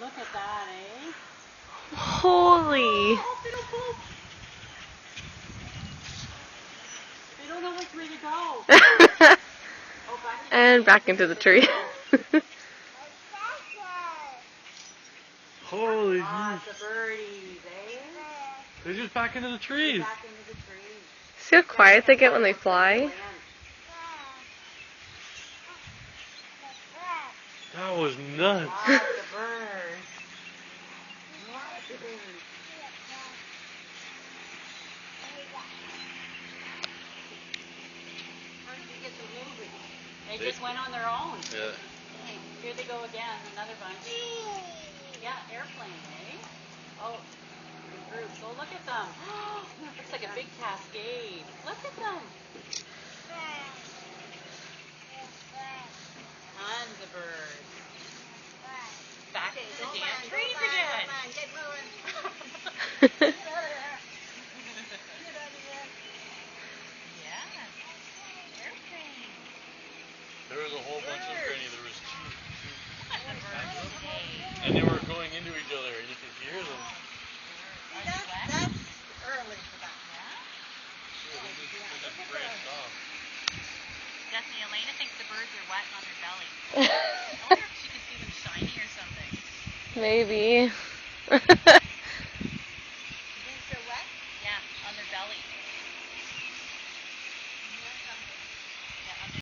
Look at that, eh? Holy. Oh, they don't poop. They don't know which way to go. Oh, And back into the tree. Holy Lots of birdies, eh? They're just back into the trees. Back into the trees. See how quiet they get when they fly? That was nuts. Lots of birds. Lots of birds. How did you get them moving? They just went on their own. Yeah. Here they go again, another bunch. Yeah, airplane, eh? Oh, in groups. Oh, look at them. Looks like a big cascade. Look at them. Tons of birds. Back to the damn trees again. Come on, get moving. Yeah. Airplane. There was a whole bunch of granny. There was two. Okay. And they were going into each other. You could hear them. That's early for that. They just branched off. Definitely, Elena thinks the birds are wet on their belly. I wonder if she can see them shiny or something. Maybe.